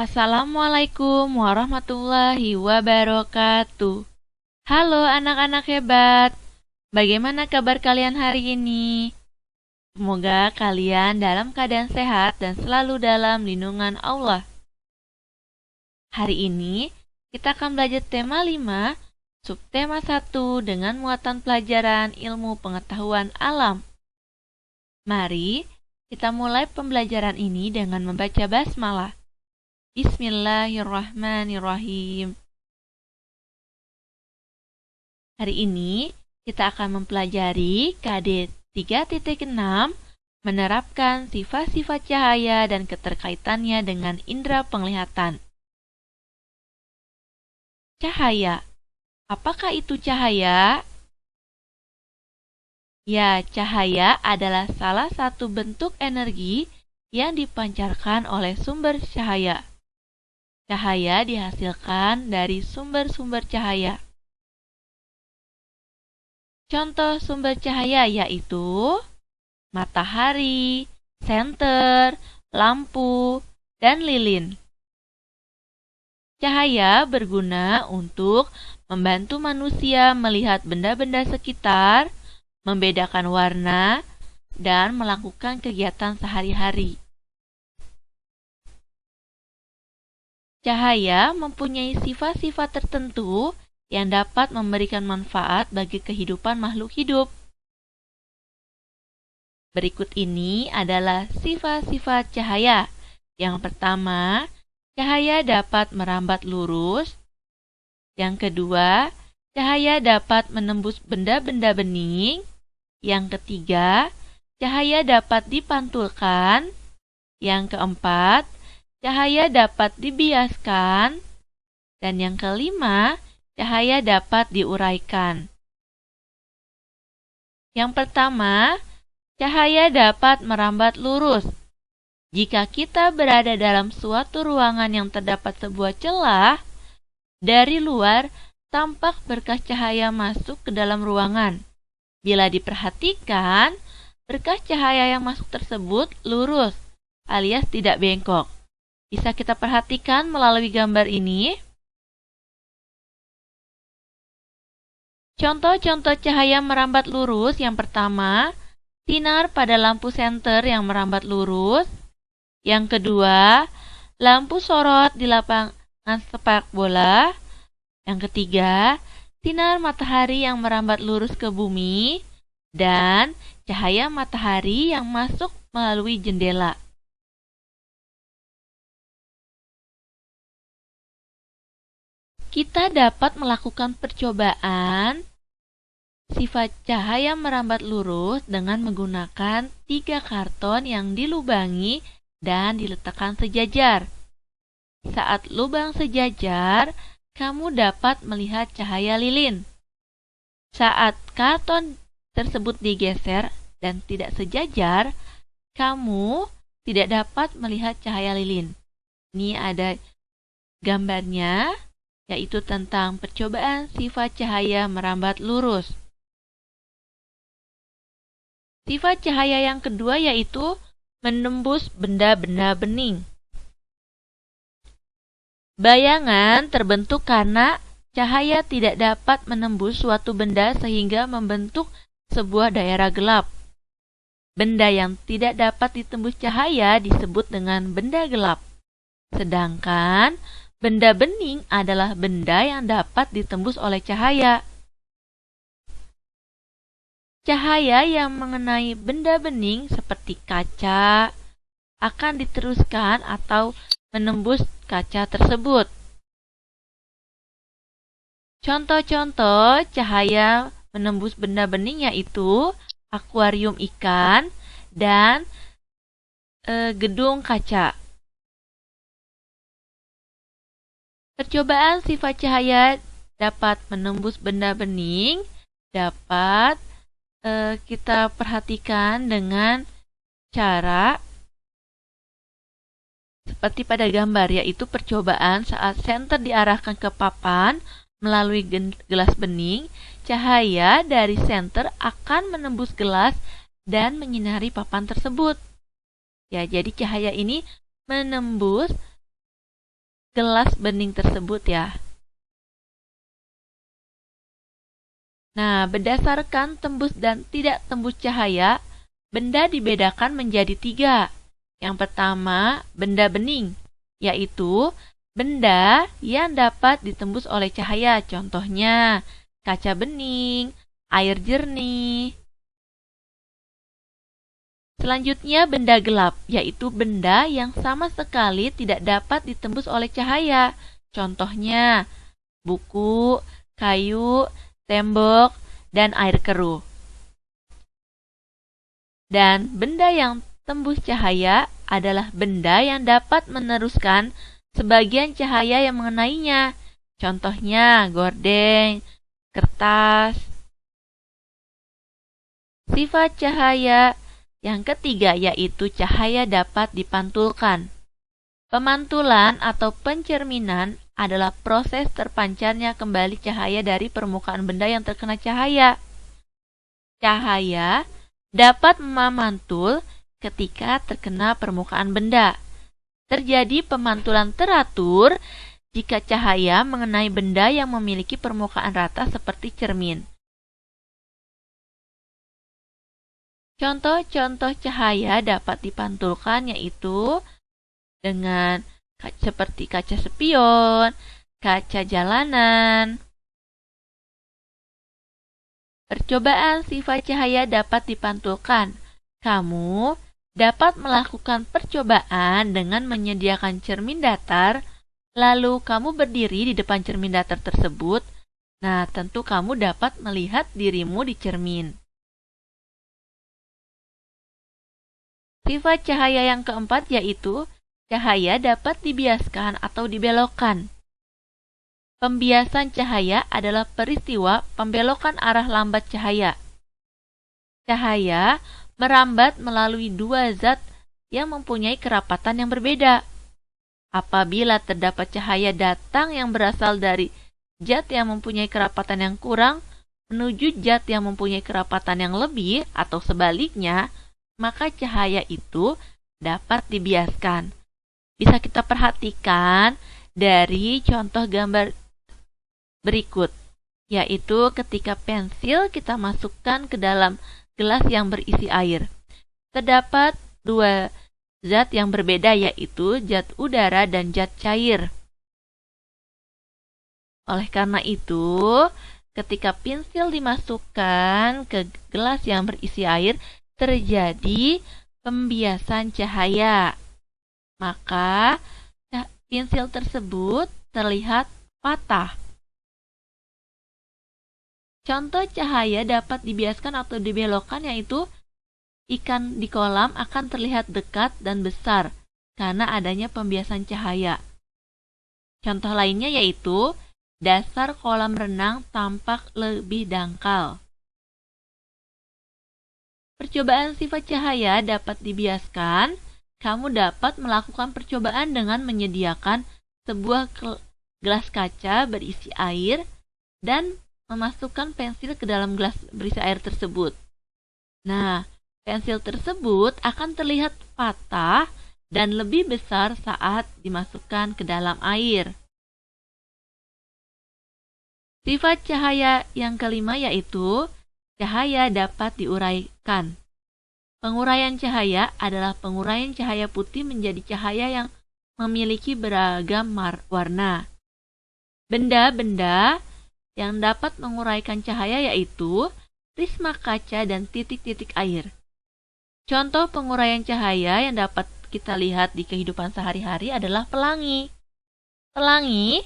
Assalamualaikum warahmatullahi wabarakatuh. Halo anak-anak hebat. Bagaimana kabar kalian hari ini? Semoga kalian dalam keadaan sehat dan selalu dalam lindungan Allah. Hari ini kita akan belajar tema 5, subtema 1 dengan muatan pelajaran ilmu pengetahuan alam. Mari kita mulai pembelajaran ini dengan membaca basmalah. Bismillahirrahmanirrahim. Hari ini kita akan mempelajari KD 3.6 menerapkan sifat-sifat cahaya dan keterkaitannya dengan indera penglihatan. Cahaya. Apakah itu cahaya? Ya, cahaya adalah salah satu bentuk energi yang dipancarkan oleh sumber cahaya. Cahaya dihasilkan dari sumber-sumber cahaya. Contoh sumber cahaya yaitu matahari, senter, lampu, dan lilin. Cahaya berguna untuk membantu manusia melihat benda-benda sekitar, membedakan warna, dan melakukan kegiatan sehari-hari. Cahaya mempunyai sifat-sifat tertentu yang dapat memberikan manfaat bagi kehidupan makhluk hidup. Berikut ini adalah sifat-sifat cahaya. Yang pertama, cahaya dapat merambat lurus. Yang kedua, cahaya dapat menembus benda-benda bening. Yang ketiga, cahaya dapat dipantulkan. Yang keempat, cahaya dapat dibiaskan. Dan yang kelima, cahaya dapat diuraikan. Yang pertama, cahaya dapat merambat lurus. Jika kita berada dalam suatu ruangan yang terdapat sebuah celah, dari luar tampak berkas cahaya masuk ke dalam ruangan. Bila diperhatikan, berkas cahaya yang masuk tersebut lurus, alias tidak bengkok. Bisa kita perhatikan melalui gambar ini. Contoh-contoh cahaya merambat lurus yang pertama, sinar pada lampu senter yang merambat lurus. Yang kedua, lampu sorot di lapangan sepak bola. Yang ketiga, sinar matahari yang merambat lurus ke bumi. Dan cahaya matahari yang masuk melalui jendela. Kita dapat melakukan percobaan sifat cahaya merambat lurus dengan menggunakan 3 karton yang dilubangi dan diletakkan sejajar. Saat lubang sejajar, kamu dapat melihat cahaya lilin. Saat karton tersebut digeser dan tidak sejajar, kamu tidak dapat melihat cahaya lilin. Ini ada gambarnya, yaitu tentang percobaan sifat cahaya merambat lurus. Sifat cahaya yang kedua yaitu menembus benda-benda bening. Bayangan terbentuk karena cahaya tidak dapat menembus suatu benda sehingga membentuk sebuah daerah gelap. Benda yang tidak dapat ditembus cahaya disebut dengan benda gelap. Sedangkan benda bening adalah benda yang dapat ditembus oleh cahaya. Cahaya yang mengenai benda bening seperti kaca akan diteruskan atau menembus kaca tersebut. Contoh-contoh cahaya menembus benda bening yaitu akuarium ikan dan gedung kaca. Percobaan sifat cahaya dapat menembus benda bening dapat kita perhatikan dengan cara seperti pada gambar, yaitu percobaan saat senter diarahkan ke papan melalui gelas bening, cahaya dari senter akan menembus gelas dan menyinari papan tersebut. Ya, jadi cahaya ini menembus gelas bening tersebut ya. Nah, berdasarkan tembus dan tidak tembus cahaya, benda dibedakan menjadi 3. Yang pertama, benda bening, yaitu benda yang dapat ditembus oleh cahaya. Contohnya, kaca bening, air jernih. Selanjutnya, benda gelap, yaitu benda yang sama sekali tidak dapat ditembus oleh cahaya. Contohnya, buku, kayu, tembok, dan air keruh. Dan benda yang tembus cahaya adalah benda yang dapat meneruskan sebagian cahaya yang mengenainya. Contohnya, gorden, kertas. Sifat cahaya yang ketiga yaitu cahaya dapat dipantulkan. Pemantulan atau pencerminan adalah proses terpancarnya kembali cahaya dari permukaan benda yang terkena cahaya. Cahaya dapat memantul ketika terkena permukaan benda. Terjadi pemantulan teratur jika cahaya mengenai benda yang memiliki permukaan rata seperti cermin. Contoh-contoh cahaya dapat dipantulkan yaitu dengan seperti kaca spion, kaca jalanan. Percobaan sifat cahaya dapat dipantulkan. Kamu dapat melakukan percobaan dengan menyediakan cermin datar, lalu kamu berdiri di depan cermin datar tersebut. Nah, tentu kamu dapat melihat dirimu di cermin. Sifat cahaya yang keempat yaitu cahaya dapat dibiaskan atau dibelokkan. Pembiasan cahaya adalah peristiwa pembelokan arah lambat cahaya. Cahaya merambat melalui dua zat yang mempunyai kerapatan yang berbeda. Apabila terdapat cahaya datang yang berasal dari zat yang mempunyai kerapatan yang kurang menuju zat yang mempunyai kerapatan yang lebih atau sebaliknya, maka cahaya itu dapat dibiaskan. Bisa kita perhatikan dari contoh gambar berikut, yaitu ketika pensil kita masukkan ke dalam gelas yang berisi air. Terdapat dua zat yang berbeda, yaitu zat udara dan zat cair. Oleh karena itu, ketika pensil dimasukkan ke gelas yang berisi air, terjadi pembiasan cahaya. Maka pensil tersebut terlihat patah. Contoh cahaya dapat dibiaskan atau dibelokkan yaitu ikan di kolam akan terlihat dekat dan besar karena adanya pembiasan cahaya. Contoh lainnya yaitu dasar kolam renang tampak lebih dangkal. Percobaan sifat cahaya dapat dibiaskan. Kamu dapat melakukan percobaan dengan menyediakan sebuah gelas kaca berisi air dan memasukkan pensil ke dalam gelas berisi air tersebut. Nah, pensil tersebut akan terlihat patah dan lebih besar saat dimasukkan ke dalam air. Sifat cahaya yang kelima yaitu cahaya dapat diuraikan. Penguraian cahaya adalah penguraian cahaya putih menjadi cahaya yang memiliki beragam warna. Benda-benda yang dapat menguraikan cahaya yaitu prisma kaca dan titik-titik air. Contoh penguraian cahaya yang dapat kita lihat di kehidupan sehari-hari adalah pelangi. Pelangi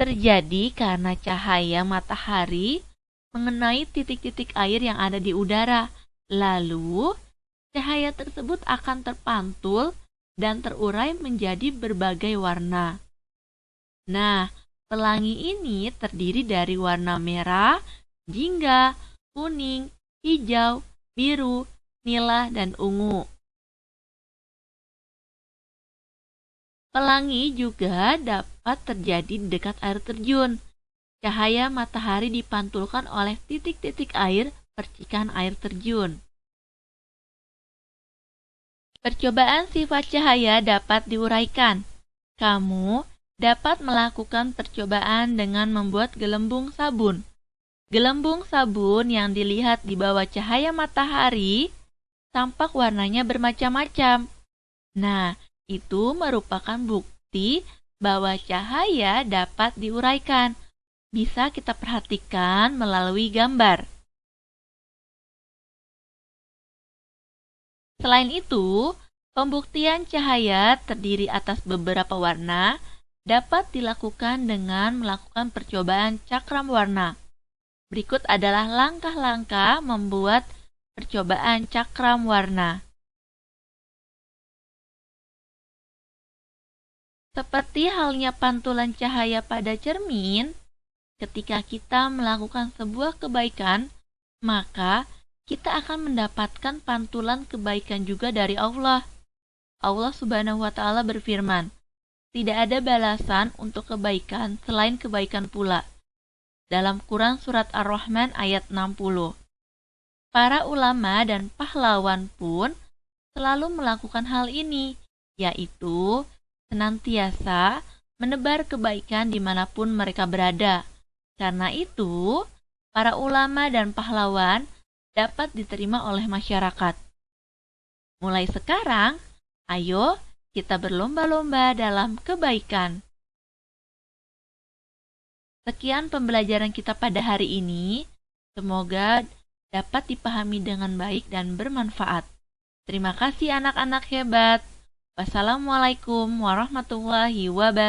terjadi karena cahaya matahari mengenai titik-titik air yang ada di udara. Lalu, cahaya tersebut akan terpantul dan terurai menjadi berbagai warna. Nah, pelangi ini terdiri dari warna merah, jingga, kuning, hijau, biru, nila, dan ungu. Pelangi juga dapat terjadi di dekat air terjun. Cahaya matahari dipantulkan oleh titik-titik air percikan air terjun. Percobaan sifat cahaya dapat diuraikan. Kamu dapat melakukan percobaan dengan membuat gelembung sabun. Gelembung sabun yang dilihat di bawah cahaya matahari tampak warnanya bermacam-macam. Nah, itu merupakan bukti bahwa cahaya dapat diuraikan. Bisa kita perhatikan melalui gambar. Selain itu, pembuktian cahaya terdiri atas beberapa warna dapat dilakukan dengan melakukan percobaan cakram warna. Berikut adalah langkah-langkah membuat percobaan cakram warna. Seperti halnya pantulan cahaya pada cermin, ketika kita melakukan sebuah kebaikan, maka kita akan mendapatkan pantulan kebaikan juga dari Allah. Allah Subhanahu wa Ta'ala berfirman, "Tidak ada balasan untuk kebaikan selain kebaikan pula." Dalam Quran Surat Ar-Rahman ayat 60. Para ulama dan pahlawan pun selalu melakukan hal ini, yaitu senantiasa menebar kebaikan dimanapun mereka berada. Karena itu, para ulama dan pahlawan dapat diterima oleh masyarakat. Mulai sekarang, ayo kita berlomba-lomba dalam kebaikan. Sekian pembelajaran kita pada hari ini. Semoga dapat dipahami dengan baik dan bermanfaat. Terima kasih anak-anak hebat. Wassalamualaikum warahmatullahi wabarakatuh.